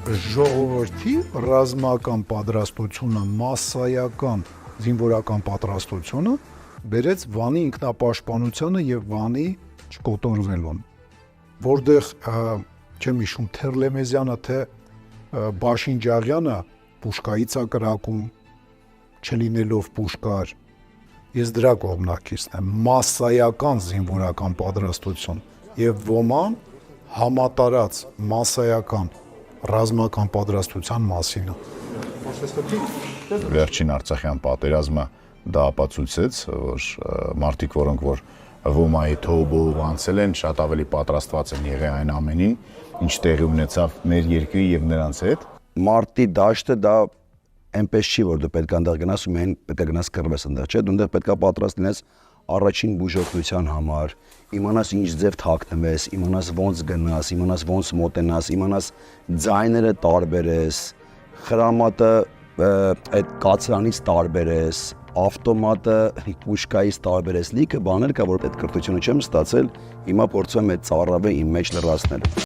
ժողովրդի ռազմական պատրաստությունը, մասսայական զինվորական պատրաստությունը բերեց Վանի ինքնապաշտպանությանը եւ Վանի չկոտորվելուն, որտեղ չեմ հիշում Թերլեմեզյանը թե Բաշինջաղյանը պուշկայից է կրակում, չլինելով պուշկար, ես դրա կողմնակիցն եմ, մասսայական զինվորական պատրաստություն եւ ոման համատարած մասսայական ռազմական պատրաստության մասին է։ Վերջին Արցախյան պատերազմը դա ապացույցեց, որ մարդիկ, որոնք որ ոմայի թոբով անցել են, շատ ավելի պատրաստված են եղել այն ամենին, ինչ տեղի ունեցավ մեր երկրի եւ նրանց հետ։ Մարտի դաշտը դա այնպես չի, որ դու պետք է այնտեղ գնաս ու միայն պետք է գնաս կռվես այնտեղ, չէ՞, դու այնտեղ պետք է պատրաստ լինես առաջին բուժօգնության համար, իմանաս ինչ ձև թաքնվես, իմանաս ոնց գնաս, իմանաս ոնց մոտենաս, իմանաս ձայները տարբերես, խրամատը այդ կացրանից տարբերես, ավտոմատը պուշկայից տարբերես, լիքը բաներ կա, որ այդ կրթությունը չեմ ստացել, հիմա փորձում եմ այդ ծառավը իմ մեջ լրացնել։